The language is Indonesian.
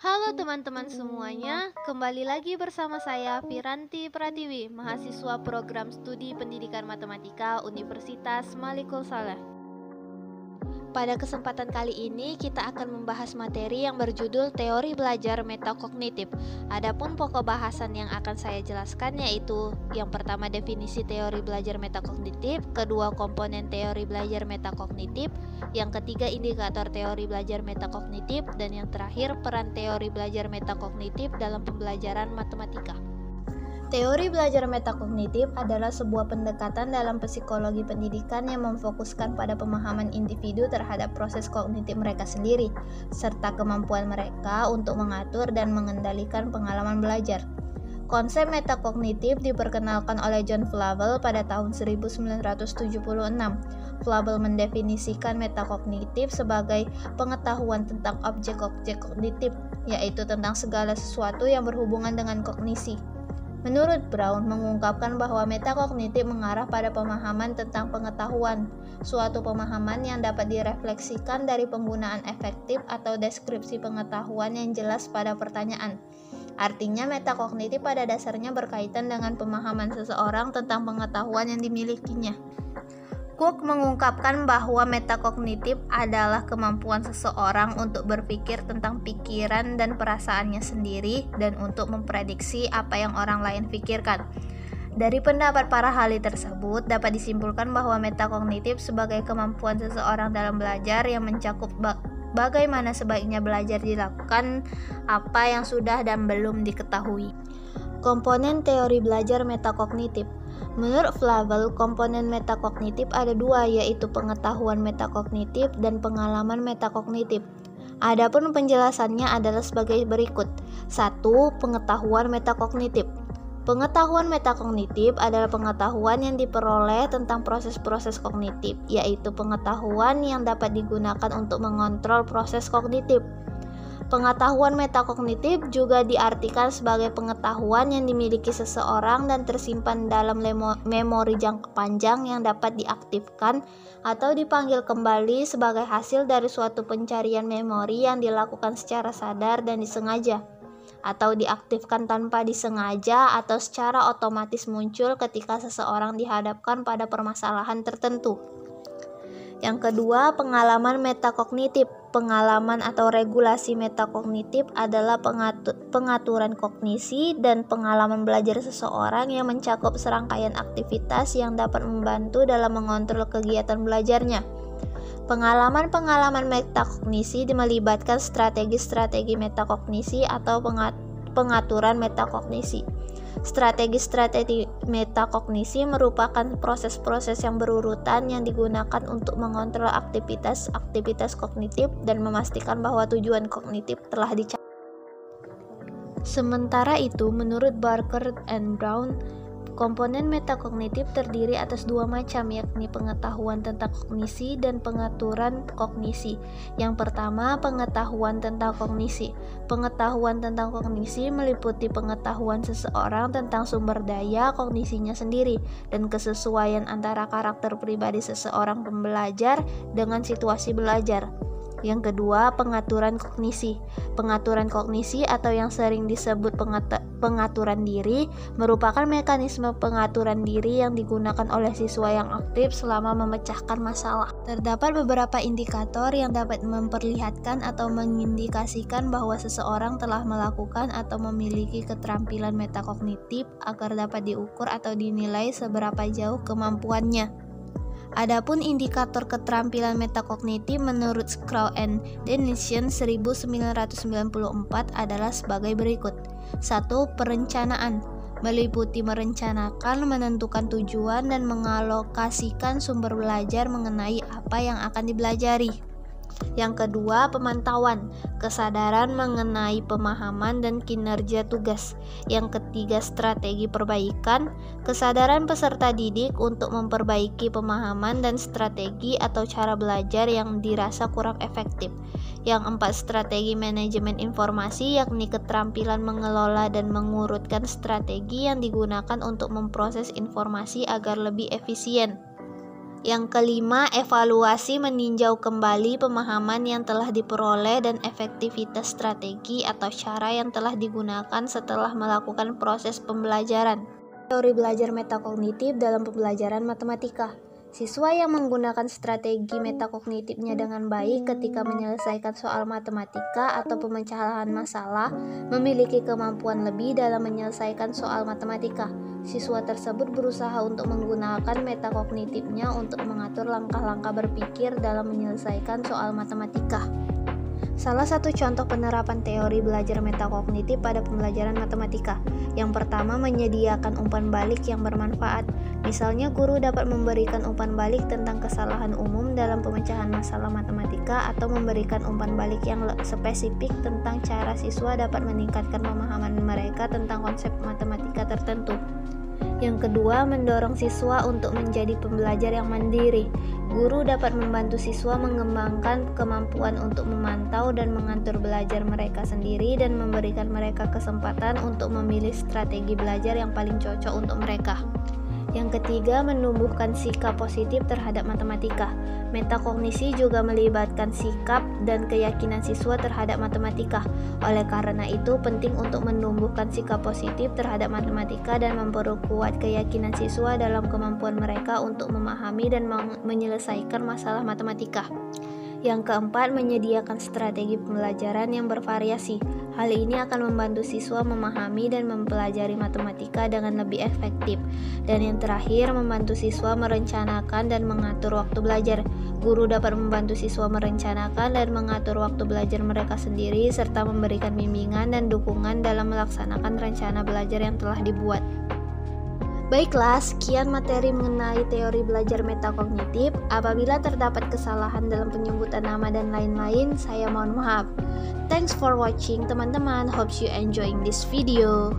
Halo teman-teman semuanya, kembali lagi bersama saya Firanti Pratiwi, mahasiswa program studi pendidikan matematika Universitas Malikul Saleh. Pada kesempatan kali ini kita akan membahas materi yang berjudul teori belajar metakognitif. Adapun pokok bahasan yang akan saya jelaskan yaitu yang pertama definisi teori belajar metakognitif, kedua komponen teori belajar metakognitif, yang ketiga indikator teori belajar metakognitif, dan yang terakhir peran teori belajar metakognitif dalam pembelajaran matematika. Teori belajar metakognitif adalah sebuah pendekatan dalam psikologi pendidikan yang memfokuskan pada pemahaman individu terhadap proses kognitif mereka sendiri, serta kemampuan mereka untuk mengatur dan mengendalikan pengalaman belajar. Konsep metakognitif diperkenalkan oleh John Flavel pada tahun 1976. Flavel mendefinisikan metakognitif sebagai pengetahuan tentang objek-objek kognitif, yaitu tentang segala sesuatu yang berhubungan dengan kognisi. Menurut Brown, mengungkapkan bahwa metakognitif mengarah pada pemahaman tentang pengetahuan, suatu pemahaman yang dapat direfleksikan dari penggunaan efektif atau deskripsi pengetahuan yang jelas pada pertanyaan. Artinya, metakognitif pada dasarnya berkaitan dengan pemahaman seseorang tentang pengetahuan yang dimilikinya. Cook mengungkapkan bahwa metakognitif adalah kemampuan seseorang untuk berpikir tentang pikiran dan perasaannya sendiri dan untuk memprediksi apa yang orang lain pikirkan. Dari pendapat para ahli tersebut, dapat disimpulkan bahwa metakognitif sebagai kemampuan seseorang dalam belajar yang mencakup bagaimana sebaiknya belajar dilakukan, apa yang sudah dan belum diketahui. Komponen teori belajar metakognitif. Menurut Flavel, komponen metakognitif ada dua, yaitu pengetahuan metakognitif dan pengalaman metakognitif. Adapun penjelasannya adalah sebagai berikut. 1. Pengetahuan metakognitif. Pengetahuan metakognitif adalah pengetahuan yang diperoleh tentang proses-proses kognitif, yaitu pengetahuan yang dapat digunakan untuk mengontrol proses kognitif. Pengetahuan metakognitif juga diartikan sebagai pengetahuan yang dimiliki seseorang dan tersimpan dalam memori jangka panjang yang dapat diaktifkan atau dipanggil kembali sebagai hasil dari suatu pencarian memori yang dilakukan secara sadar dan disengaja, atau diaktifkan tanpa disengaja atau secara otomatis muncul ketika seseorang dihadapkan pada permasalahan tertentu. Yang kedua, pengalaman metakognitif. Pengalaman atau regulasi metakognitif adalah pengaturan kognisi dan pengalaman belajar seseorang yang mencakup serangkaian aktivitas yang dapat membantu dalam mengontrol kegiatan belajarnya. Pengalaman-pengalaman metakognisi melibatkan strategi-strategi metakognisi atau pengaturan metakognisi. Strategi-strategi metakognisi merupakan proses-proses yang berurutan yang digunakan untuk mengontrol aktivitas-aktivitas kognitif dan memastikan bahwa tujuan kognitif telah dicapai. Sementara itu, menurut Barker and Brown, komponen metakognitif terdiri atas dua macam, yakni pengetahuan tentang kognisi dan pengaturan kognisi. Yang pertama, pengetahuan tentang kognisi. Pengetahuan tentang kognisi meliputi pengetahuan seseorang tentang sumber daya kognisinya sendiri dan kesesuaian antara karakter pribadi seseorang pembelajar dengan situasi belajar. Yang kedua, pengaturan kognisi. Pengaturan kognisi atau yang sering disebut pengaturan diri merupakan mekanisme pengaturan diri yang digunakan oleh siswa yang aktif selama memecahkan masalah. Terdapat beberapa indikator yang dapat memperlihatkan atau mengindikasikan bahwa seseorang telah melakukan atau memiliki keterampilan metakognitif agar dapat diukur atau dinilai seberapa jauh kemampuannya. Adapun indikator keterampilan metakognitif menurut Crow and Denition 1994 adalah sebagai berikut. 1. Perencanaan. Meliputi merencanakan, menentukan tujuan, dan mengalokasikan sumber belajar mengenai apa yang akan dipelajari. Yang kedua, pemantauan, kesadaran mengenai pemahaman dan kinerja tugas. Yang ketiga, strategi perbaikan, kesadaran peserta didik untuk memperbaiki pemahaman dan strategi atau cara belajar yang dirasa kurang efektif. Yang empat, strategi manajemen informasi, yakni keterampilan mengelola dan mengurutkan strategi yang digunakan untuk memproses informasi agar lebih efisien. Yang kelima, evaluasi meninjau kembali pemahaman yang telah diperoleh dan efektivitas strategi atau cara yang telah digunakan setelah melakukan proses pembelajaran. Teori belajar metakognitif dalam pembelajaran matematika. Siswa yang menggunakan strategi metakognitifnya dengan baik ketika menyelesaikan soal matematika atau pemecahan masalah memiliki kemampuan lebih dalam menyelesaikan soal matematika. Siswa tersebut berusaha untuk menggunakan metakognitifnya untuk mengatur langkah-langkah berpikir dalam menyelesaikan soal matematika. Salah satu contoh penerapan teori belajar metakognitif pada pembelajaran matematika. Yang pertama, menyediakan umpan balik yang bermanfaat. Misalnya, guru dapat memberikan umpan balik tentang kesalahan umum dalam pemecahan masalah matematika atau memberikan umpan balik yang spesifik tentang cara siswa dapat meningkatkan pemahaman mereka tentang konsep matematika tertentu. Yang kedua, mendorong siswa untuk menjadi pembelajar yang mandiri. Guru dapat membantu siswa mengembangkan kemampuan untuk memantau dan mengatur belajar mereka sendiri dan memberikan mereka kesempatan untuk memilih strategi belajar yang paling cocok untuk mereka. Yang ketiga, menumbuhkan sikap positif terhadap matematika. Metakognisi juga melibatkan sikap dan keyakinan siswa terhadap matematika. Oleh karena itu, penting untuk menumbuhkan sikap positif terhadap matematika dan memperkuat keyakinan siswa dalam kemampuan mereka untuk memahami dan menyelesaikan masalah matematika. Yang keempat, menyediakan strategi pembelajaran yang bervariasi. Hal ini akan membantu siswa memahami dan mempelajari matematika dengan lebih efektif. Dan yang terakhir, membantu siswa merencanakan dan mengatur waktu belajar. Guru dapat membantu siswa merencanakan dan mengatur waktu belajar mereka sendiri serta memberikan bimbingan dan dukungan dalam melaksanakan rencana belajar yang telah dibuat. Baiklah, sekian materi mengenai teori belajar metakognitif. Apabila terdapat kesalahan dalam penyebutan nama dan lain-lain, saya mohon maaf. Thanks for watching teman-teman. Hope you enjoying this video.